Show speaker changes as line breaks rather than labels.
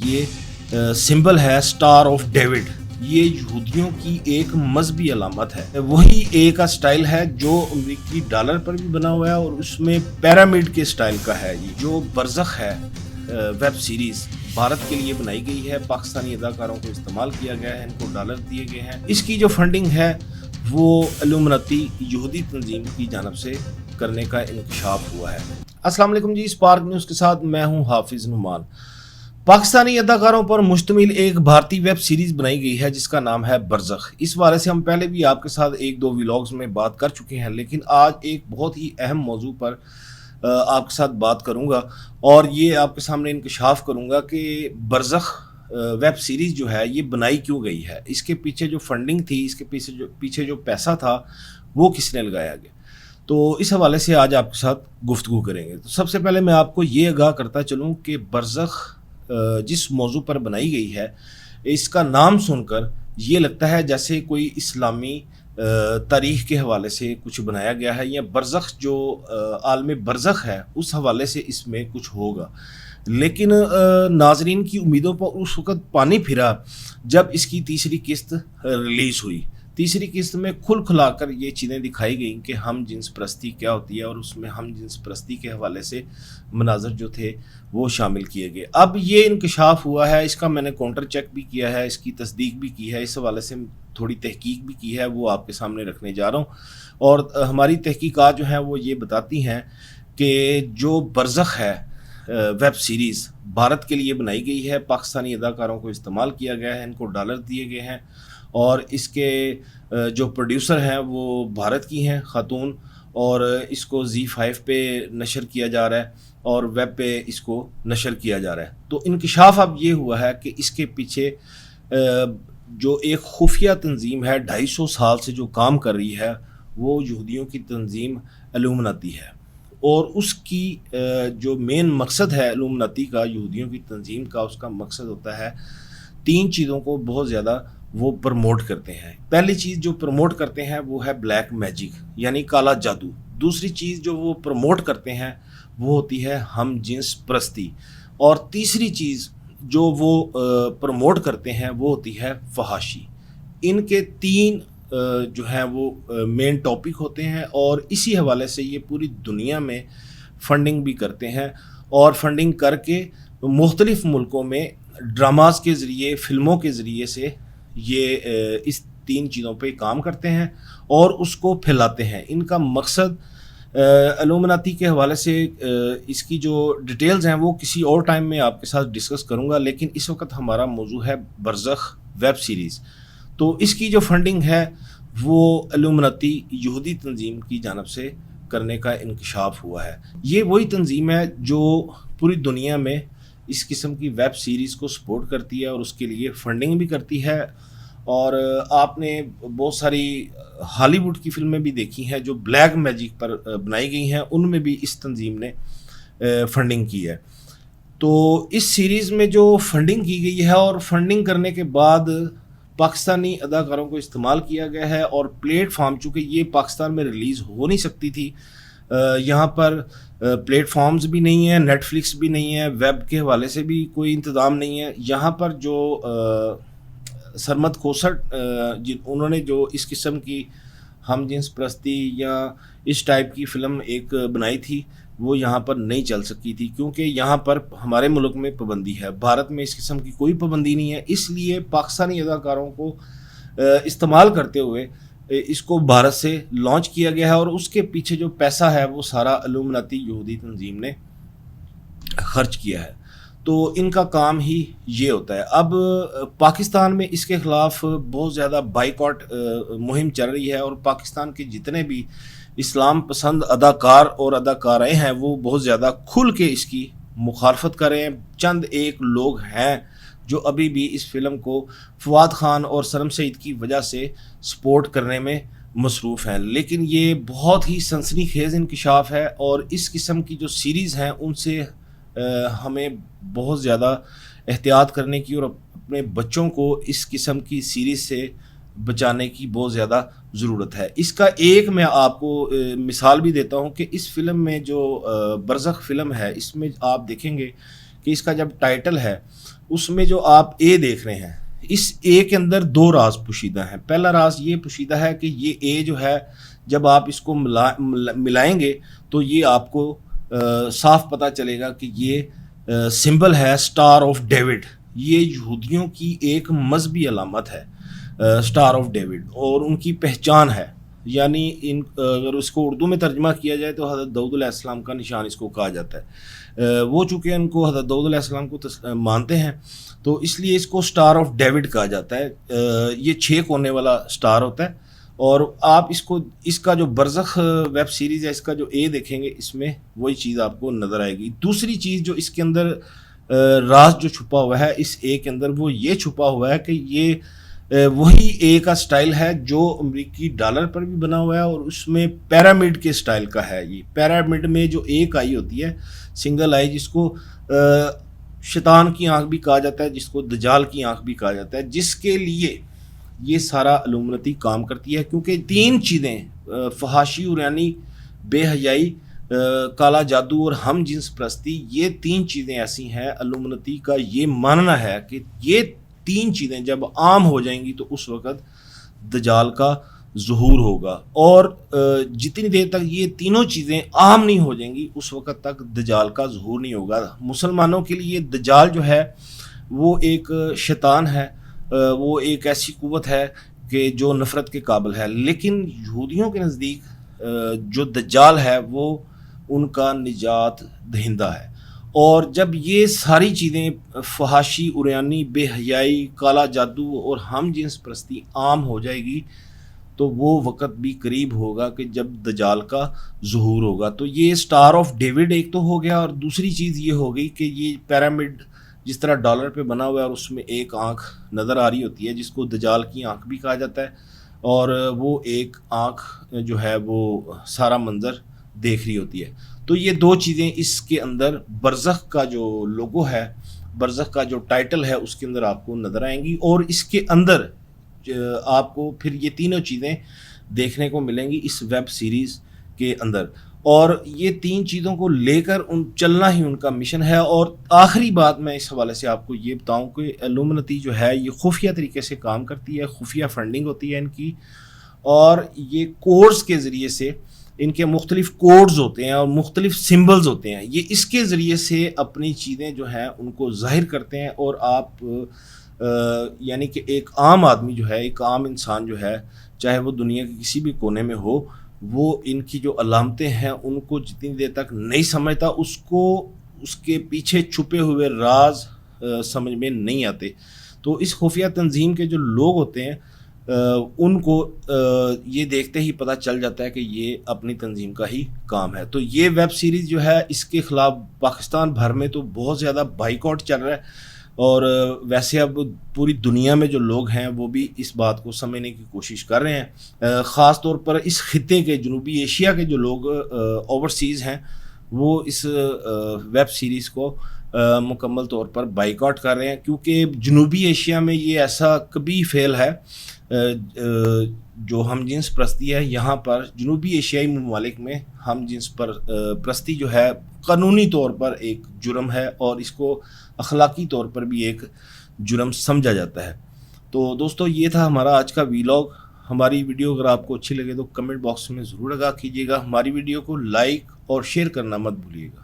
یہ سمبل ہے star of David. یہ یہودیوں کی ایک مذہبی علامت ہے. وہی اے کا سٹائل ہے جو امریکی ڈالر پر بھی بنا ہوا ہے اور اس میں پیرامڈ کے سٹائل کا ہے. یہ جو برزخ ہے ویب سیریز بھارت کے لیے بنائی گئی ہے. پاکستانی اداکاروں کو استعمال کیا گیا ہے, ان کو ڈالر دیے گئے ہیں. اس کی جو فنڈنگ ہے وہ الومناتی یہودی تنظیم کی جانب سے کرنے کا انکشاف ہوا ہے. السلام علیکم جی, اسپارک نیوز کے ساتھ میں ہوں حافظ نعمان. پاکستانی اداکاروں پر مشتمل ایک بھارتی ویب سیریز بنائی گئی ہے جس کا نام ہے برزخ. اس بارے سے ہم پہلے بھی آپ کے ساتھ ایک دو ویلاگز میں بات کر چکے ہیں, لیکن آج ایک بہت ہی اہم موضوع پر آپ کے ساتھ بات کروں گا اور یہ آپ کے سامنے انکشاف کروں گا کہ برزخ ویب سیریز جو ہے یہ بنائی کیوں گئی ہے, اس کے پیچھے جو فنڈنگ تھی, اس کے پیچھے جو پیسہ تھا وہ کس نے لگایا گیا. تو اس حوالے سے آج آپ کے ساتھ گفتگو کریں گے. تو سب سے پہلے میں آپ کو یہ آگاہ کرتا چلوں کہ برزخ جس موضوع پر بنائی گئی ہے اس کا نام سن کر یہ لگتا ہے جیسے کوئی اسلامی تاریخ کے حوالے سے کچھ بنایا گیا ہے, یا برزخ جو عالم برزخ ہے اس حوالے سے اس میں کچھ ہوگا. لیکن ناظرین کی امیدوں پر اس وقت پانی پھرا جب اس کی تیسری قسط ریلیز ہوئی. تیسری قسط میں کھل کھلا کر یہ چیزیں دکھائی گئیں کہ ہم جنس پرستی کیا ہوتی ہے, اور اس میں ہم جنس پرستی کے حوالے سے مناظر جو تھے وہ شامل کیے گئے. اب یہ انکشاف ہوا ہے, اس کا میں نے کاؤنٹر چیک بھی کیا ہے, اس کی تصدیق بھی کی ہے, اس حوالے سے تھوڑی تحقیق بھی کی ہے, وہ آپ کے سامنے رکھنے جا رہا ہوں. اور ہماری تحقیقات جو ہیں وہ یہ بتاتی ہیں کہ جو برزخ ہے ویب سیریز بھارت کے لیے بنائی گئی ہے, پاکستانی اداکاروں کو استعمال کیا گیا ہے, ان کو ڈالر دیے گئے ہیں, اور اس کے جو پروڈیوسر ہیں وہ بھارت کی ہیں خاتون, اور اس کو ZEE5 پہ نشر کیا جا رہا ہے اور ویب پہ اس کو نشر کیا جا رہا ہے. تو انکشاف اب یہ ہوا ہے کہ اس کے پیچھے جو ایک خفیہ تنظیم ہے 250 سال سے جو کام کر رہی ہے وہ یہودیوں کی تنظیم الومناتی ہے, اور اس کی جو مین مقصد ہے الومناتی کا, یہودیوں کی تنظیم کا, اس کا مقصد ہوتا ہے 3 چیزوں کو بہت زیادہ وہ پروموٹ کرتے ہیں. پہلی چیز جو پروموٹ کرتے ہیں وہ ہے بلیک میجک یعنی کالا جادو. دوسری چیز جو وہ پروموٹ کرتے ہیں وہ ہوتی ہے ہم جنس پرستی, اور تیسری چیز جو وہ پروموٹ کرتے ہیں وہ ہوتی ہے فحاشی. ان کے 3 جو ہیں وہ مین ٹاپک ہوتے ہیں, اور اسی حوالے سے یہ پوری دنیا میں فنڈنگ بھی کرتے ہیں, اور فنڈنگ کر کے مختلف ملکوں میں ڈراماز کے ذریعے, فلموں کے ذریعے سے یہ اس 3 چیزوں پہ کام کرتے ہیں اور اس کو پھیلاتے ہیں. ان کا مقصد الومناتی کے حوالے سے اس کی جو ڈیٹیلز ہیں وہ کسی اور ٹائم میں آپ کے ساتھ ڈسکس کروں گا, لیکن اس وقت ہمارا موضوع ہے برزخ ویب سیریز. تو اس کی جو فنڈنگ ہے وہ الومناتی یہودی تنظیم کی جانب سے کرنے کا انکشاف ہوا ہے. یہ وہی تنظیم ہے جو پوری دنیا میں اس قسم کی ویب سیریز کو سپورٹ کرتی ہے اور اس کے لیے فنڈنگ بھی کرتی ہے. اور آپ نے بہت ساری ہالی ووڈ کی فلمیں بھی دیکھی ہیں جو بلیک میجک پر بنائی گئی ہیں, ان میں بھی اس تنظیم نے فنڈنگ کی ہے. تو اس سیریز میں جو فنڈنگ کی گئی ہے, اور فنڈنگ کرنے کے بعد پاکستانی اداکاروں کو استعمال کیا گیا ہے, اور پلیٹ فارم چونکہ یہ پاکستان میں ریلیز ہو نہیں سکتی تھی, یہاں پر پلیٹ فارمز بھی نہیں ہیں, نیٹ فلکس بھی نہیں ہے, ویب کے حوالے سے بھی کوئی انتظام نہیں ہے. یہاں پر جو سرمد کھوسٹ انہوں نے جو اس قسم کی ہم جنس پرستی یا اس ٹائپ کی فلم ایک بنائی تھی وہ یہاں پر نہیں چل سکی تھی, کیونکہ یہاں پر ہمارے ملک میں پابندی ہے. بھارت میں اس قسم کی کوئی پابندی نہیں ہے, اس لیے پاکستانی اداکاروں کو استعمال کرتے ہوئے اس کو بھارت سے لانچ کیا گیا ہے, اور اس کے پیچھے جو پیسہ ہے وہ سارا الومناتی یہودی تنظیم نے خرچ کیا ہے. تو ان کا کام ہی یہ ہوتا ہے. اب پاکستان میں اس کے خلاف بہت زیادہ بائیکاٹ مہم چل رہی ہے, اور پاکستان کے جتنے بھی اسلام پسند اداکار اور اداکارائیں ہیں وہ بہت زیادہ کھل کے اس کی مخالفت کر رہے ہیں. چند ایک لوگ ہیں جو ابھی بھی اس فلم کو فواد خان اور سرم سعید کی وجہ سے سپورٹ کرنے میں مصروف ہیں, لیکن یہ بہت ہی سنسنی خیز انکشاف ہے, اور اس قسم کی جو سیریز ہیں ان سے ہمیں بہت زیادہ احتیاط کرنے کی اور اپنے بچوں کو اس قسم کی سیریز سے بچانے کی بہت زیادہ ضرورت ہے. اس کا ایک میں آپ کو مثال بھی دیتا ہوں کہ اس فلم میں جو برزخ فلم ہے اس میں آپ دیکھیں گے کہ اس کا جب ٹائٹل ہے اس میں جو آپ اے دیکھ رہے ہیں، اس اے کے اندر دو راز پوشیدہ ہیں۔ پہلا راز یہ پوشیدہ ہے کہ یہ اے جو ہے جب آپ اس کو ملائیں گے تو یہ آپ کو صاف پتہ چلے گا کہ یہ سمبل ہے اسٹار آف ڈیوڈ۔ یہ یہودیوں کی ایک مذہبی علامت ہے اسٹار آف ڈیوڈ، اور ان کی پہچان ہے۔ یعنی اگر اس کو اردو میں ترجمہ کیا جائے تو حضرت داؤد علیہ السلام کا نشان اس کو کہا جاتا ہے۔ وہ چونکہ ان کو حضرت داؤد علیہ السلام کو مانتے ہیں تو اس لیے اس کو اسٹار آف ڈیوڈ کہا جاتا ہے۔ یہ 6 کونے والا اسٹار ہوتا ہے، اور آپ اس کا جو برزخ ویب سیریز ہے، اس کا جو اے دیکھیں گے اس میں وہی چیز آپ کو نظر آئے گی۔ دوسری چیز جو اس کے اندر راز جو چھپا ہوا ہے اس اے کے اندر، وہ یہ چھپا ہوا ہے کہ یہ وہی اے کا سٹائل ہے جو امریکی ڈالر پر بھی بنا ہوا ہے، اور اس میں پیرامڈ کے سٹائل کا ہے۔ یہ پیرامڈ میں جو ایک آئی ہوتی ہے، سنگل آئی، جس کو شیطان کی آنکھ بھی کہا جاتا ہے، جس کو دجال کی آنکھ بھی کہا جاتا ہے، جس کے لیے یہ سارا علومنتی کام کرتی ہے۔ کیونکہ 3 چیزیں، فحاشی عریانی، بے حیائی، کالا جادو اور ہم جنس پرستی، یہ 3 چیزیں ایسی ہیں، علومنتی کا یہ ماننا ہے کہ یہ 3 چیزیں جب عام ہو جائیں گی تو اس وقت دجال کا ظہور ہوگا، اور جتنی دیر تک یہ تینوں چیزیں عام نہیں ہو جائیں گی اس وقت تک دجال کا ظہور نہیں ہوگا۔ مسلمانوں کے لیے دجال جو ہے وہ ایک شیطان ہے، وہ ایک ایسی قوت ہے کہ جو نفرت کے قابل ہے، لیکن یہودیوں کے نزدیک جو دجال ہے وہ ان کا نجات دہندہ ہے۔ اور جب یہ ساری چیزیں، فحاشی عریانی، بے حیائی، کالا جادو اور ہم جنس پرستی عام ہو جائے گی تو وہ وقت بھی قریب ہوگا کہ جب دجال کا ظہور ہوگا۔ تو یہ سٹار آف ڈیوڈ ایک تو ہو گیا، اور دوسری چیز یہ ہو گئی کہ یہ پیرامڈ جس طرح ڈالر پہ بنا ہوا ہے اور اس میں ایک آنکھ نظر آ رہی ہوتی ہے جس کو دجال کی آنکھ بھی کہا جاتا ہے، اور وہ ایک آنکھ جو ہے وہ سارا منظر دیکھ رہی ہوتی ہے۔ تو یہ 2 چیزیں اس کے اندر برزخ کا جو لوگو ہے، برزخ کا جو ٹائٹل ہے، اس کے اندر آپ کو نظر آئیں گی، اور اس کے اندر آپ کو پھر یہ تینوں چیزیں دیکھنے کو ملیں گی اس ویب سیریز کے اندر۔ اور یہ 3 چیزوں کو لے کر چلنا ہی ان کا مشن ہے۔ اور آخری بات میں اس حوالے سے آپ کو یہ بتاؤں کہ علومنتی جو ہے یہ خفیہ طریقے سے کام کرتی ہے، خفیہ فنڈنگ ہوتی ہے ان کی، اور یہ کوڈز کے ذریعے سے، ان کے مختلف کوڈز ہوتے ہیں اور مختلف سمبلز ہوتے ہیں، یہ اس کے ذریعے سے اپنی چیزیں جو ہیں ان کو ظاہر کرتے ہیں۔ اور آپ یعنی کہ ایک عام آدمی جو ہے، ایک عام انسان جو ہے، چاہے وہ دنیا کے کسی بھی کونے میں ہو، وہ ان کی جو علامتیں ہیں ان کو جتنی دیر تک نہیں سمجھتا، اس کے پیچھے چھپے ہوئے راز سمجھ میں نہیں آتے۔ تو اس خفیہ تنظیم کے جو لوگ ہوتے ہیں ان کو یہ دیکھتے ہی پتہ چل جاتا ہے کہ یہ اپنی تنظیم کا ہی کام ہے۔ تو یہ ویب سیریز جو ہے اس کے خلاف پاکستان بھر میں تو بہت زیادہ بائیکاٹ چل رہا ہے، اور ویسے اب پوری دنیا میں جو لوگ ہیں وہ بھی اس بات کو سمجھنے کی کوشش کر رہے ہیں۔ خاص طور پر اس خطے کے، جنوبی ایشیا کے جو لوگ اوورسیز ہیں، وہ اس ویب سیریز کو مکمل طور پر بائیکاٹ کر رہے ہیں، کیونکہ جنوبی ایشیا میں یہ ایسا کبھی فعل ہے جو ہم جنس پرستی ہے۔ یہاں پر جنوبی ایشیائی ممالک میں ہم جنس پرستی جو ہے قانونی طور پر ایک جرم ہے، اور اس کو اخلاقی طور پر بھی ایک جرم سمجھا جاتا ہے۔ تو دوستو، یہ تھا ہمارا آج کا ویلاگ۔ ہماری ویڈیو اگر آپ کو اچھی لگے تو کمنٹ باکس میں ضرور آگاہ کیجیے گا۔ ہماری ویڈیو کو لائک اور شیئر کرنا مت بھولیے گا۔